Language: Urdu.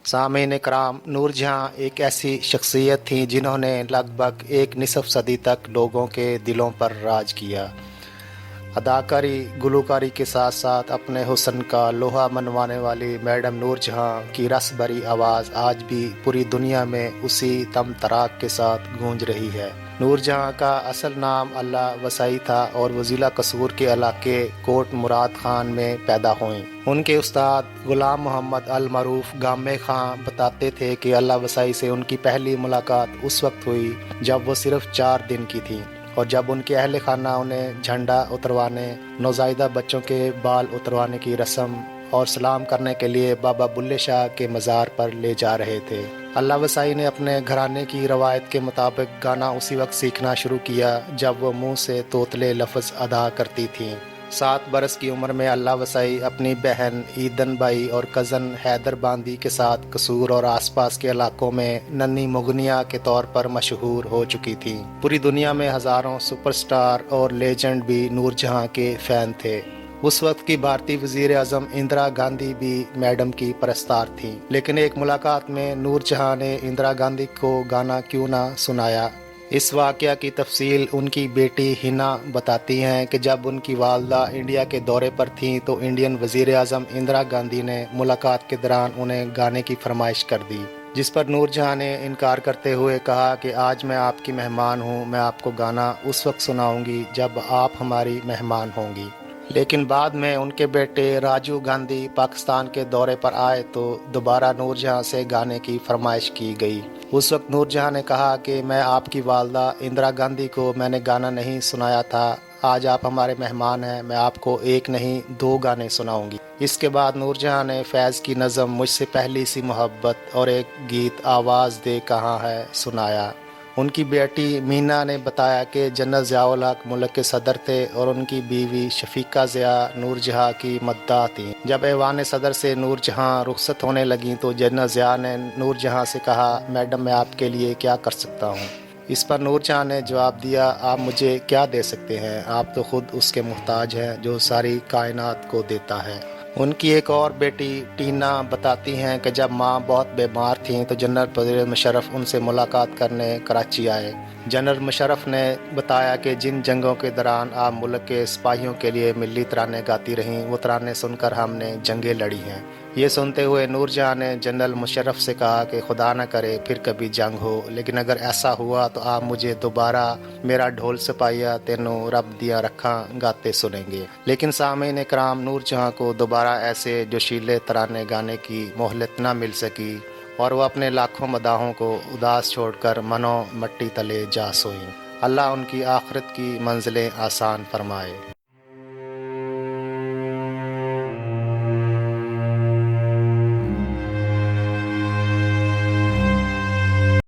سامعین کرام، نور جہاں ایک ایسی شخصیت تھیں جنہوں نے لگ بھگ ایک نصف صدی تک لوگوں کے دلوں پر راج کیا۔ اداکاری، گلوکاری کے ساتھ ساتھ اپنے حسن کا لوہا منوانے والی میڈم نور جہاں کی رس بھری آواز آج بھی پوری دنیا میں اسی تم تراک کے ساتھ گونج رہی ہے۔ نور جہاں کا اصل نام اللہ وسائی تھا اور وہ ضلع قصور کے علاقے کوٹ مراد خان میں پیدا ہوئیں۔ ان کے استاد غلام محمد المعروف گامے خان بتاتے تھے کہ اللہ وسائی سے ان کی پہلی ملاقات اس وقت ہوئی جب وہ صرف 4 دن کی تھیں، اور جب ان کے اہل خانہ انہیں جھنڈا اتروانے، نوزائیدہ بچوں کے بال اتروانے کی رسم اور سلام کرنے کے لیے بابا بلے شاہ کے مزار پر لے جا رہے تھے۔ اللہ وسائی نے اپنے گھرانے کی روایت کے مطابق گانا اسی وقت سیکھنا شروع کیا جب وہ منہ سے توتلے لفظ ادا کرتی تھیں۔ 7 برس کی عمر میں اللہ وسائی اپنی بہن ایدن بائی اور کزن حیدر باندی کے ساتھ قصور اور آس پاس کے علاقوں میں ننھی مغنیہ کے طور پر مشہور ہو چکی تھیں۔ پوری دنیا میں ہزاروں سپر سٹار اور لیجنڈ بھی نور جہاں کے فین تھے۔ اس وقت کی بھارتی وزیر اعظم اندرا گاندھی بھی میڈم کی پرستار تھیں، لیکن ایک ملاقات میں نور جہاں نے اندرا گاندھی کو گانا کیوں نہ سنایا۔ اس واقعہ کی تفصیل ان کی بیٹی ہنا بتاتی ہیں کہ جب ان کی والدہ انڈیا کے دورے پر تھیں تو انڈین وزیر اعظم اندرا گاندھی نے ملاقات کے دوران انہیں گانے کی فرمائش کر دی، جس پر نور جہاں نے انکار کرتے ہوئے کہا کہ آج میں آپ کی مہمان ہوں، میں آپ کو گانا اس وقت سناؤں گی جب آپ ہماری مہمان ہوں گی۔ لیکن بعد میں ان کے بیٹے راجیو گاندھی پاکستان کے دورے پر آئے تو دوبارہ نور جہاں سے گانے کی فرمائش کی گئی۔ اس وقت نور جہاں نے کہا کہ میں آپ کی والدہ اندرا گاندھی کو میں نے گانا نہیں سنایا تھا، آج آپ ہمارے مہمان ہیں، میں آپ کو 1 نہیں 2 گانے سناؤں گی۔ اس کے بعد نور جہاں نے فیض کی نظم مجھ سے پہلی سی محبت اور ایک گیت آواز دے کہاں ہے سنایا۔ ان کی بیٹی مینا نے بتایا کہ جنرل ضیاء الحق ملک کے صدر تھے اور ان کی بیوی شفیقہ ضیاء نور جہاں کی مداح تھیں۔ جب ایوان صدر سے نور جہاں رخصت ہونے لگیں تو جنرل ضیاء نے نور جہاں سے کہا، میڈم میں آپ کے لیے کیا کر سکتا ہوں؟ اس پر نور جہاں نے جواب دیا، آپ مجھے کیا دے سکتے ہیں؟ آپ تو خود اس کے محتاج ہیں جو ساری کائنات کو دیتا ہے۔ ان کی ایک اور بیٹی ٹینا بتاتی ہیں کہ جب ماں بہت بیمار تھیں تو جنرل پرویز مشرف ان سے ملاقات کرنے کراچی آئے۔ جنرل مشرف نے بتایا کہ جن جنگوں کے دوران آپ ملک کے سپاہیوں کے لیے ملی ترانے گاتی رہیں، وہ ترانے سن کر ہم نے جنگیں لڑی ہیں۔ یہ سنتے ہوئے نور جہاں نے جنرل مشرف سے کہا کہ خدا نہ کرے پھر کبھی جنگ ہو، لیکن اگر ایسا ہوا تو آپ مجھے دوبارہ میرا ڈھول سپاہیا تینوں رب دیاں رکھاں گاتے سنیں گے۔ لیکن سامعین کرام، نور جہاں کو دوبارہ ایسے جوشیلے ترانے گانے کی مہلت نہ مل سکی اور وہ اپنے لاکھوں مداحوں کو اداس چھوڑ کر منو مٹی تلے جا سوئیں۔ اللہ ان کی آخرت کی منزلیں آسان فرمائے۔